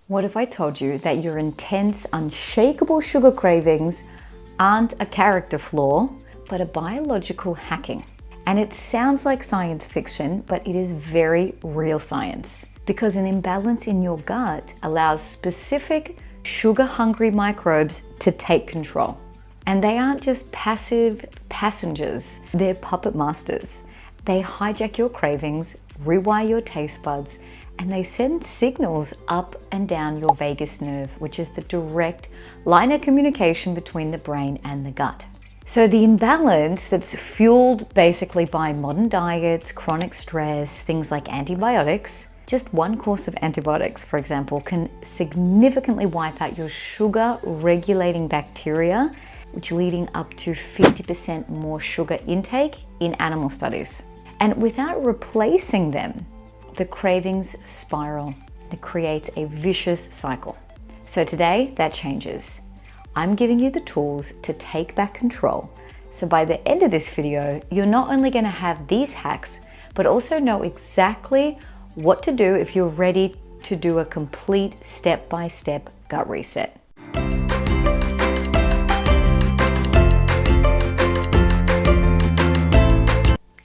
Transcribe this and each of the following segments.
What if I told you that your intense, unshakable sugar cravings aren't a character flaw, but a biological hacking? And it sounds like science fiction, but it is very real science. Because an imbalance in your gut allows specific sugar-hungry microbes to take control. And they aren't just passive passengers, they're puppet masters. They hijack your cravings, rewire your taste buds, and they send signals up and down your vagus nerve, which is the direct line of communication between the brain and the gut. So the imbalance that's fueled basically by modern diets, chronic stress, things like antibiotics, just one course of antibiotics, for example, can significantly wipe out your sugar regulating bacteria, which leading up to 50% more sugar intake in animal studies. And without replacing them, the cravings spiral. It creates a vicious cycle. So today, that changes. I'm giving you the tools to take back control. So by the end of this video, you're not only going to have these hacks, but also know exactly what to do if you're ready to do a complete step-by-step gut reset.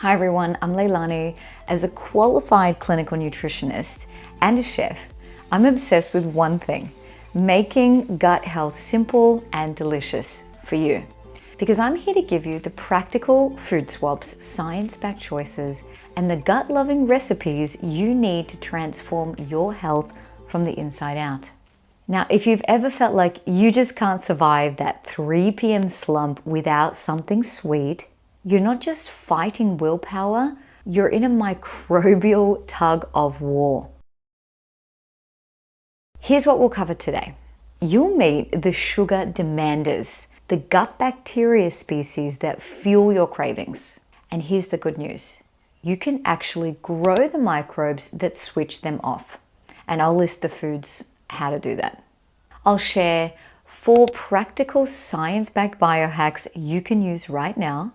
Hi everyone, I'm Leilani. As a qualified clinical nutritionist and a chef, I'm obsessed with one thing: making gut health simple and delicious for you. Because I'm here to give you the practical food swaps, science-backed choices, and the gut-loving recipes you need to transform your health from the inside out. Now, if you've ever felt like you just can't survive that 3 p.m. slump without something sweet, you're not just fighting willpower, you're in a microbial tug of war. Here's what we'll cover today. You'll meet the sugar demanders, the gut bacteria species that fuel your cravings. And here's the good news. You can actually grow the microbes that switch them off. And I'll list the foods how to do that. I'll share 4 practical science-backed biohacks you can use right now.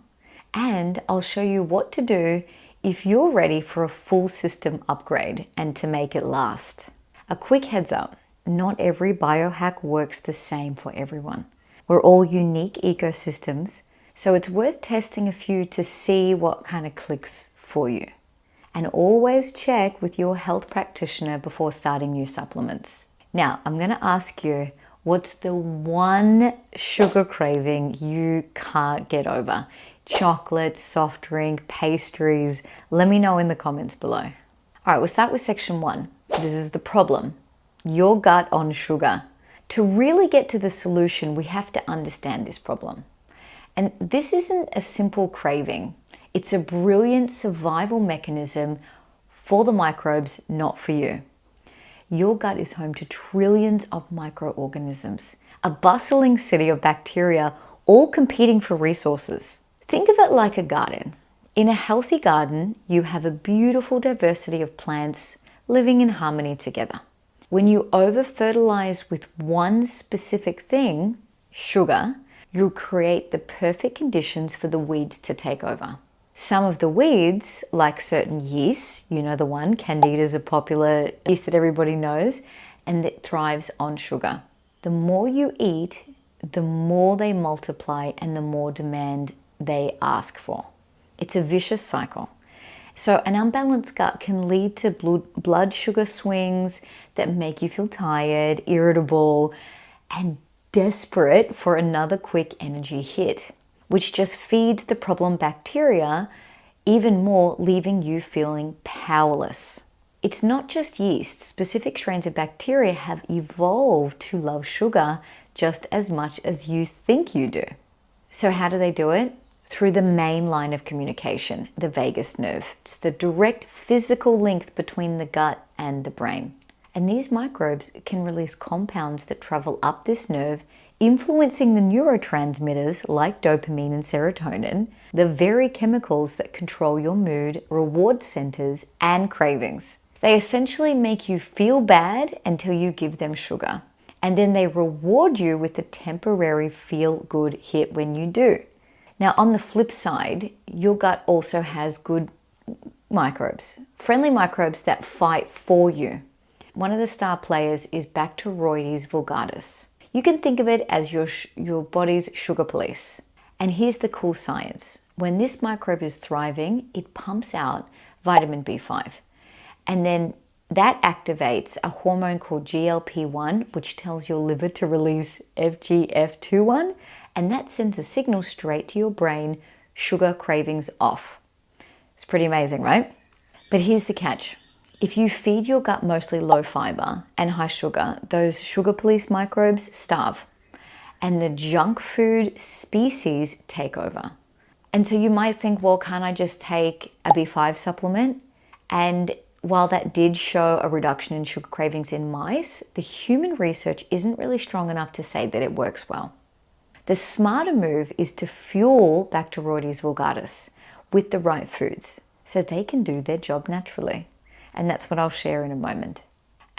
And I'll show you what to do if you're ready for a full system upgrade and to make it last. A quick heads up, not every biohack works the same for everyone. We're all unique ecosystems, so it's worth testing a few to see what kind of clicks for you. And always check with your health practitioner before starting new supplements. Now, I'm going to ask you, what's the one sugar craving you can't get over? Chocolate, soft drink, pastries. Let me know in the comments below. All right, we'll start with section 1. This is the problem. Your gut on sugar. To really get to the solution, we have to understand this problem. And this isn't a simple craving. It's a brilliant survival mechanism for the microbes, not for you. Your gut is home to trillions of microorganisms, a bustling city of bacteria, all competing for resources. Think of it like a garden. In a healthy garden, you have a beautiful diversity of plants living in harmony together. When you over-fertilize with one specific thing, sugar, you'll create the perfect conditions for the weeds to take over. Some of the weeds, like certain yeasts, you know the one, Candida is a popular yeast that everybody knows, and that thrives on sugar. The more you eat, the more they multiply and the more demand they ask for. It's a vicious cycle. So an unbalanced gut can lead to blood sugar swings that make you feel tired, irritable, and desperate for another quick energy hit, which just feeds the problem bacteria even more, leaving you feeling powerless. It's not just yeast. Specific strains of bacteria have evolved to love sugar just as much as you think you do. So how do they do it? Through the main line of communication, the vagus nerve. It's the direct physical link between the gut and the brain. And these microbes can release compounds that travel up this nerve, influencing the neurotransmitters like dopamine and serotonin, the very chemicals that control your mood, reward centers, and cravings. They essentially make you feel bad until you give them sugar. And then they reward you with a temporary feel-good hit when you do. Now, on the flip side, your gut also has good microbes, friendly microbes that fight for you. One of the star players is Bacteroides vulgatus. You can think of it as your body's sugar police. And here's the cool science. When this microbe is thriving, it pumps out vitamin B5. And then that activates a hormone called GLP-1, which tells your liver to release FGF21, and that sends a signal straight to your brain, sugar cravings off. It's pretty amazing, right? But here's the catch. If you feed your gut mostly low fiber and high sugar, those sugar police microbes starve, and the junk food species take over. And so you might think, well, can't I just take a B5 supplement? And while that did show a reduction in sugar cravings in mice, the human research isn't really strong enough to say that it works well. The smarter move is to fuel Bacteroides vulgatus with the right foods so they can do their job naturally. And that's what I'll share in a moment.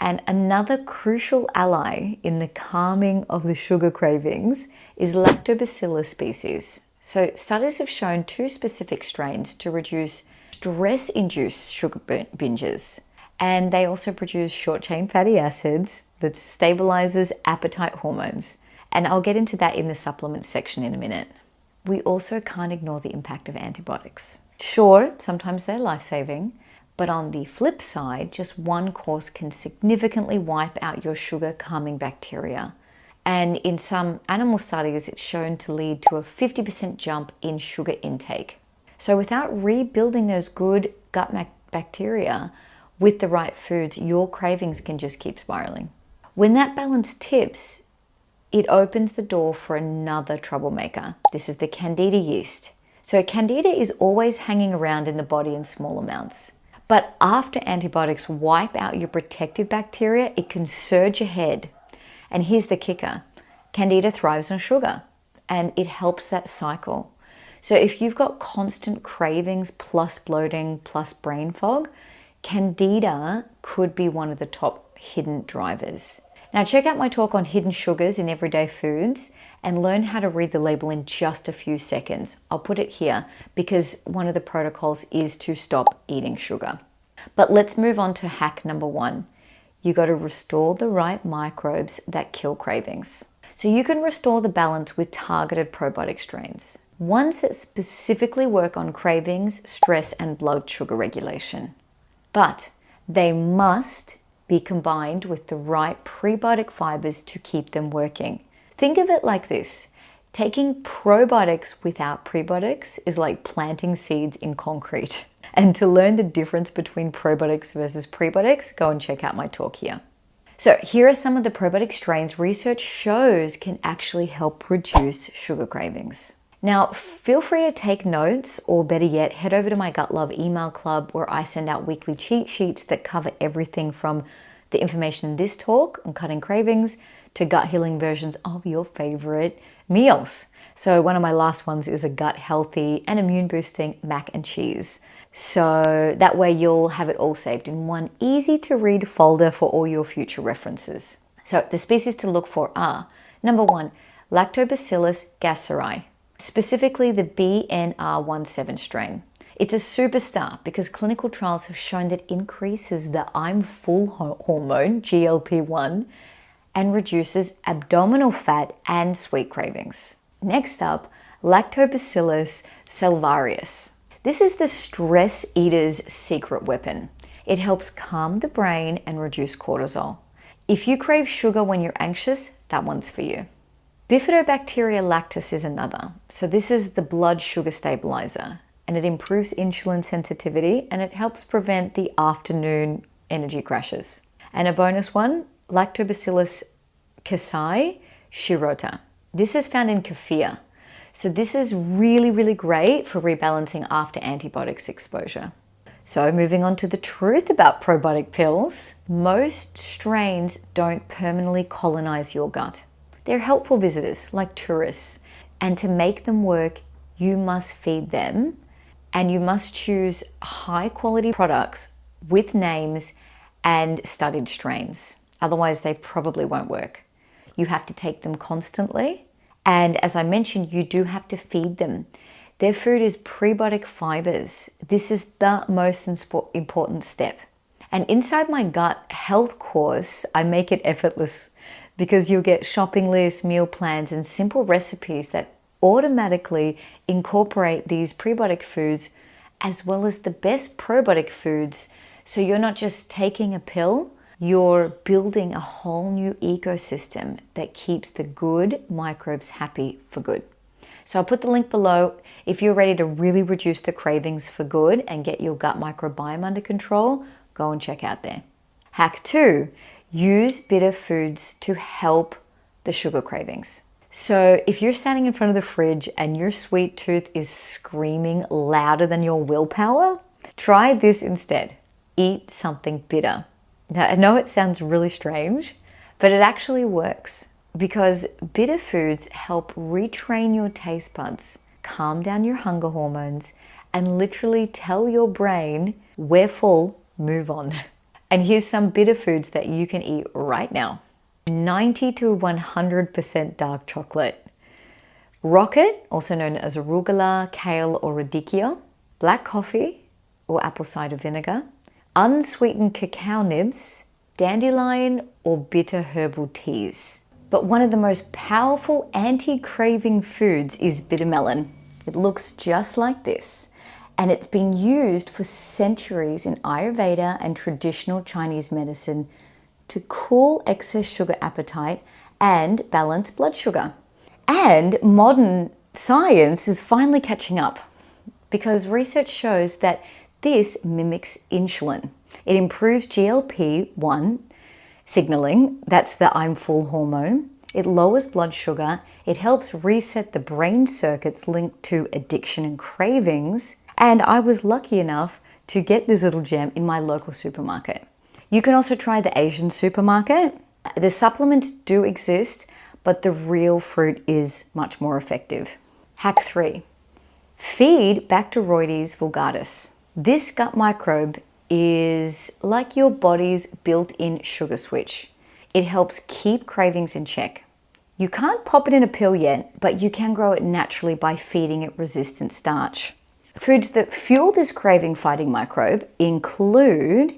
And another crucial ally in the calming of the sugar cravings is Lactobacillus species. So studies have shown 2 specific strains to reduce stress-induced sugar binges. And they also produce short-chain fatty acids that stabilizes appetite hormones. And I'll get into that in the supplements section in a minute. We also can't ignore the impact of antibiotics. Sure, sometimes they're life-saving, but on the flip side, just one course can significantly wipe out your sugar-calming bacteria. And in some animal studies, it's shown to lead to a 50% jump in sugar intake. So without rebuilding those good gut bacteria with the right foods, your cravings can just keep spiraling. When that balance tips, it opens the door for another troublemaker. This is the Candida yeast. So Candida is always hanging around in the body in small amounts. But after antibiotics wipe out your protective bacteria, it can surge ahead. And here's the kicker. Candida thrives on sugar, and it helps that cycle. So if you've got constant cravings plus bloating plus brain fog, Candida could be one of the top hidden drivers. Now check out my talk on hidden sugars in everyday foods and learn how to read the label in just a few seconds. I'll put it here because one of the protocols is to stop eating sugar. But let's move on to hack number 1. You got to restore the right microbes that kill cravings. So you can restore the balance with targeted probiotic strains, ones that specifically work on cravings, stress, and blood sugar regulation. But they must be combined with the right prebiotic fibers to keep them working. Think of it like this. Taking probiotics without prebiotics is like planting seeds in concrete. And to learn the difference between probiotics versus prebiotics, go and check out my talk here. So here are some of the probiotic strains research shows can actually help reduce sugar cravings. Now, feel free to take notes, or better yet, head over to my Gut Love email club where I send out weekly cheat sheets that cover everything from the information in this talk on cutting cravings to gut healing versions of your favorite meals. So one of my last ones is a gut healthy and immune boosting mac and cheese. So that way you'll have it all saved in one easy to read folder for all your future references. So the species to look for are, number 1, Lactobacillus gasseri, specifically the BNR17 strain. It's a superstar because clinical trials have shown that it increases the I'm full hormone, GLP-1, and reduces abdominal fat and sweet cravings. Next up, Lactobacillus salivarius. This is the stress eater's secret weapon. It helps calm the brain and reduce cortisol. If you crave sugar when you're anxious, that one's for you. Bifidobacteria lactis is another. So this is the blood sugar stabilizer, and it improves insulin sensitivity and it helps prevent the afternoon energy crashes. And a bonus one, Lactobacillus casei shirota. This is found in kefir. So this is really, really great for rebalancing after antibiotics exposure. So moving on to the truth about probiotic pills, most strains don't permanently colonize your gut. They're helpful visitors like tourists, and to make them work, you must feed them, and you must choose high quality products with names and studied strains. Otherwise, they probably won't work. You have to take them constantly. And as I mentioned, you do have to feed them. Their food is prebiotic fibers. This is the most important step. And inside my gut health course, I make it effortless because you'll get shopping lists, meal plans, and simple recipes that automatically incorporate these prebiotic foods as well as the best probiotic foods. So you're not just taking a pill, you're building a whole new ecosystem that keeps the good microbes happy for good. So I'll put the link below. If you're ready to really reduce the cravings for good and get your gut microbiome under control, go and check out there. Hack 2, use bitter foods to help the sugar cravings. So if you're standing in front of the fridge and your sweet tooth is screaming louder than your willpower, try this instead. Eat something bitter. Now, I know it sounds really strange, but it actually works because bitter foods help retrain your taste buds, calm down your hunger hormones, and literally tell your brain, we're full, move on. And here's some bitter foods that you can eat right now. 90 to 100% dark chocolate. Rocket, also known as arugula, kale, or radicchia. Black coffee or apple cider vinegar. Unsweetened cacao nibs, dandelion, or bitter herbal teas. But one of the most powerful anti-craving foods is bitter melon. It looks just like this, and it's been used for centuries in Ayurveda and traditional Chinese medicine to cool excess sugar appetite and balance blood sugar. And modern science is finally catching up because research shows that this mimics insulin. It improves GLP-1 signaling, that's the I'm full hormone. It lowers blood sugar. It helps reset the brain circuits linked to addiction and cravings. And I was lucky enough to get this little gem in my local supermarket. You can also try the Asian supermarket. The supplements do exist, but the real fruit is much more effective. Hack 3, feed Bacteroides vulgatus. This gut microbe is like your body's built-in sugar switch. It helps keep cravings in check. You can't pop it in a pill yet, but you can grow it naturally by feeding it resistant starch. Foods that fuel this craving-fighting microbe include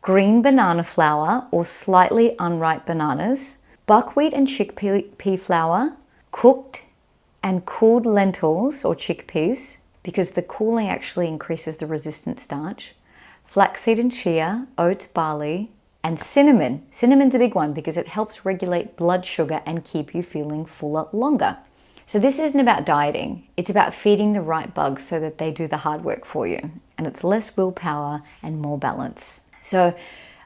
green banana flour or slightly unripe bananas, buckwheat and chickpea flour, cooked and cooled lentils or chickpeas, because the cooling actually increases the resistant starch, flaxseed and chia, oats, barley, and cinnamon. Cinnamon's a big one because it helps regulate blood sugar and keep you feeling fuller longer. So this isn't about dieting. It's about feeding the right bugs so that they do the hard work for you. And it's less willpower and more balance. So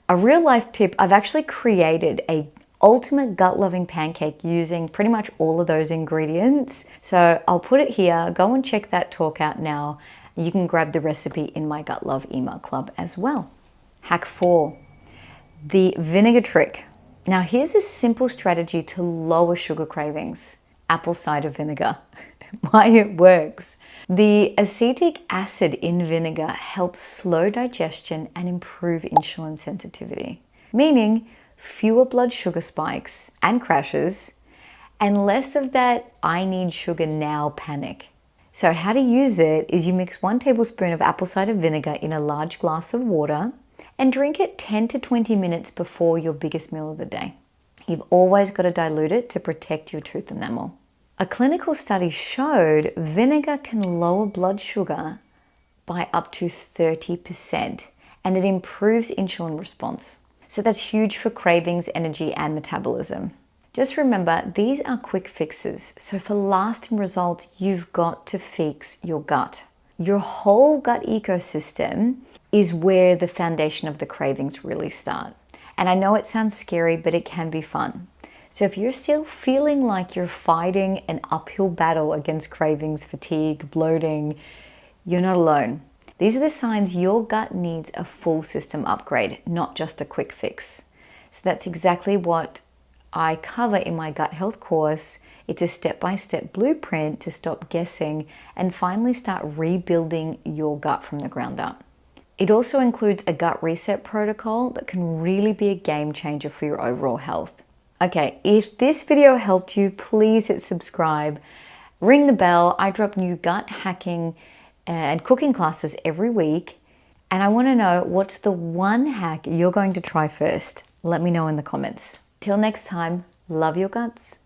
a real life tip, I've actually created a ultimate gut loving pancake using pretty much all of those ingredients. So I'll put it here. Go and check that talk out now. You can grab the recipe in my Gut Love email club as well. Hack 4, the vinegar trick. Now here's a simple strategy to lower sugar cravings. Apple cider vinegar. Why it works. The acetic acid in vinegar helps slow digestion and improve insulin sensitivity, meaning fewer blood sugar spikes and crashes and less of that I need sugar now panic. So how to use it is you mix 1 tablespoon of apple cider vinegar in a large glass of water and drink it 10 to 20 minutes before your biggest meal of the day. You've always got to dilute it to protect your tooth enamel. A clinical study showed vinegar can lower blood sugar by up to 30%, and it improves insulin response. So that's huge for cravings, energy, and metabolism. Just remember, these are quick fixes. So for lasting results, you've got to fix your gut. Your whole gut ecosystem is where the foundation of the cravings really start. And I know it sounds scary, but it can be fun. So if you're still feeling like you're fighting an uphill battle against cravings, fatigue, bloating, you're not alone. These are the signs your gut needs a full system upgrade, not just a quick fix. So that's exactly what I cover in my gut health course. It's a step-by-step blueprint to stop guessing and finally start rebuilding your gut from the ground up. It also includes a gut reset protocol that can really be a game changer for your overall health. Okay, if this video helped you, please hit subscribe, ring the bell. I drop new gut hacking and cooking classes every week. And I want to know, what's the one hack you're going to try first? Let me know in the comments. Till next time, love your guts.